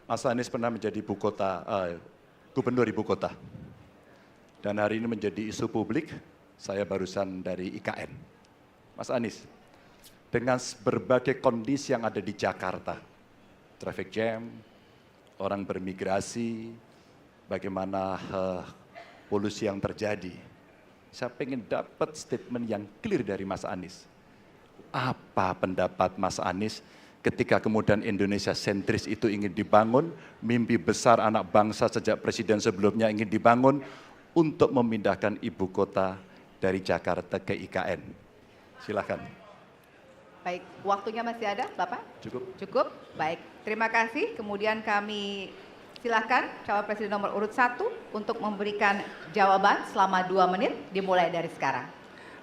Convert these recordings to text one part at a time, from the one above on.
Mas Anies pernah menjadi gubernur ibu kota. Dan hari ini menjadi isu publik, saya barusan dari IKN. Mas Anies, dengan berbagai kondisi yang ada di Jakarta, traffic jam, orang bermigrasi, bagaimana polusi yang terjadi, saya ingin dapat statement yang clear dari Mas Anies. Apa pendapat Mas Anies ketika kemudian Indonesia sentris itu ingin dibangun, mimpi besar anak bangsa sejak presiden sebelumnya ingin dibangun untuk memindahkan ibu kota dari Jakarta ke IKN. Silakan. Baik, waktunya masih ada, Bapak? Cukup. Cukup, baik. Terima kasih. Kemudian kami silakan calon presiden nomor urut 1 untuk memberikan jawaban selama 2 menit, dimulai dari sekarang.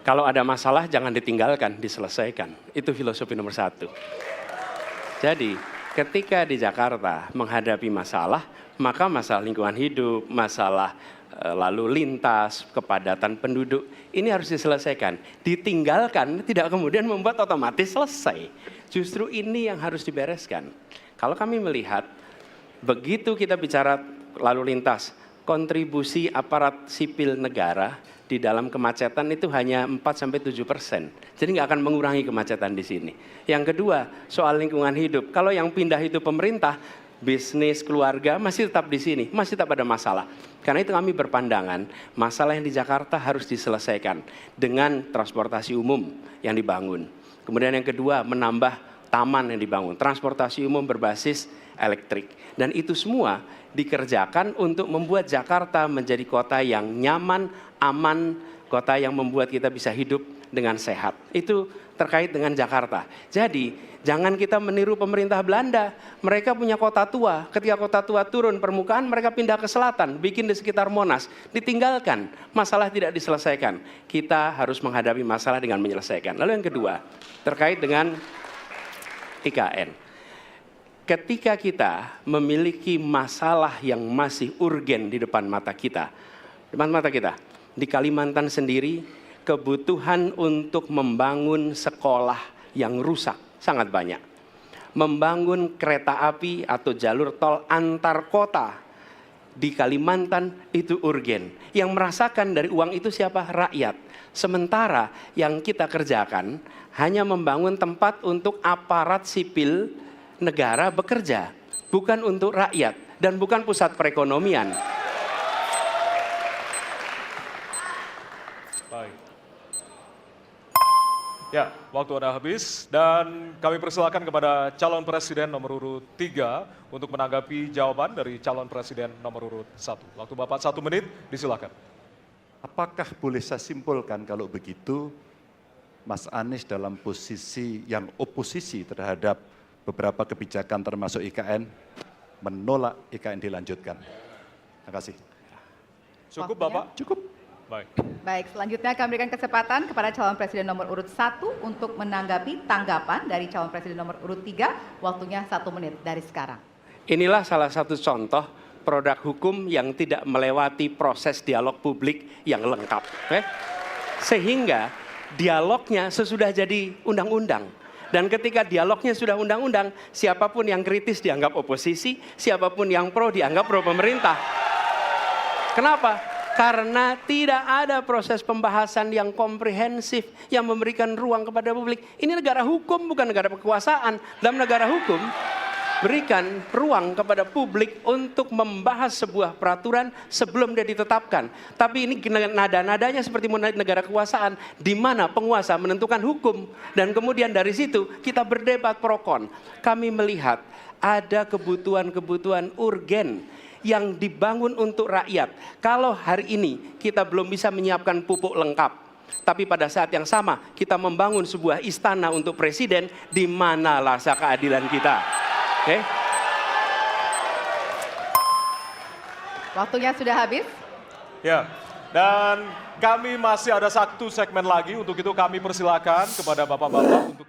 Kalau ada masalah jangan ditinggalkan, diselesaikan. Itu filosofi nomor 1. Jadi ketika di Jakarta menghadapi masalah, maka masalah lingkungan hidup, masalah lalu lintas, kepadatan penduduk, ini harus diselesaikan. Ditinggalkan tidak kemudian membuat otomatis selesai. Justru ini yang harus dibereskan. Kalau kami melihat, begitu kita bicara lalu lintas, kontribusi aparat sipil negara di dalam kemacetan itu hanya 4-7%. Jadi nggak akan mengurangi kemacetan di sini. Yang kedua, soal lingkungan hidup. Kalau yang pindah itu pemerintah, bisnis, keluarga masih tetap di sini, masih tetap ada masalah. Karena itu kami berpandangan, masalah yang di Jakarta harus diselesaikan dengan transportasi umum yang dibangun. Kemudian yang kedua, menambah taman yang dibangun, transportasi umum berbasis elektrik. Dan itu semua dikerjakan untuk membuat Jakarta menjadi kota yang nyaman, aman, kota yang membuat kita bisa hidup dengan sehat. Itu terkait dengan Jakarta. Jadi jangan kita meniru pemerintah Belanda. Mereka punya kota tua. Ketika kota tua turun permukaan, mereka pindah ke selatan, bikin di sekitar Monas. Ditinggalkan, masalah tidak diselesaikan. Kita harus menghadapi masalah dengan menyelesaikan. Lalu yang kedua, terkait dengan IKN. Ketika kita memiliki masalah yang masih urgen di depan mata kita, di Kalimantan sendiri, kebutuhan untuk membangun sekolah yang rusak sangat banyak. Membangun kereta api atau jalur tol antar kota di Kalimantan itu urgen. Yang merasakan dari uang itu siapa? Rakyat. Sementara yang kita kerjakan hanya membangun tempat untuk aparat sipil negara bekerja, bukan untuk rakyat dan bukan pusat perekonomian. Baik. Ya, waktu Anda habis dan kami persilakan kepada calon presiden nomor urut 3 untuk menanggapi jawaban dari calon presiden nomor urut 1. Waktu Bapak 1 menit, disilakan. Apakah boleh saya simpulkan kalau begitu, Mas Anies dalam posisi yang oposisi terhadap beberapa kebijakan termasuk IKN, menolak IKN dilanjutkan. Terima kasih. Cukup Waktunya? Bapak? Cukup. Baik. Baik, selanjutnya kami berikan kesempatan kepada calon presiden nomor urut 1 untuk menanggapi tanggapan dari calon presiden nomor urut 3, waktunya 1 menit dari sekarang. Inilah salah satu contoh produk hukum yang tidak melewati proses dialog publik yang lengkap. Sehingga dialognya sesudah jadi undang-undang. Dan ketika dialognya sudah undang-undang, siapapun yang kritis dianggap oposisi, siapapun yang pro dianggap pro pemerintah. Kenapa? Karena tidak ada proses pembahasan yang komprehensif, yang memberikan ruang kepada publik. Ini negara hukum, bukan negara kekuasaan. Dalam negara hukum, berikan ruang kepada publik untuk membahas sebuah peraturan sebelum dia ditetapkan. Tapi ini nada-nadanya seperti negara kekuasaan, di mana penguasa menentukan hukum. Dan kemudian dari situ kita berdebat pro kon. Kami melihat ada kebutuhan-kebutuhan urgen yang dibangun untuk rakyat. Kalau hari ini kita belum bisa menyiapkan pupuk lengkap, tapi pada saat yang sama kita membangun sebuah istana untuk presiden, di mana rasa keadilan kita? Oke. Waktunya sudah habis. Ya, dan kami masih ada 1 segmen lagi. Untuk itu kami persilakan kepada Bapak-Bapak untuk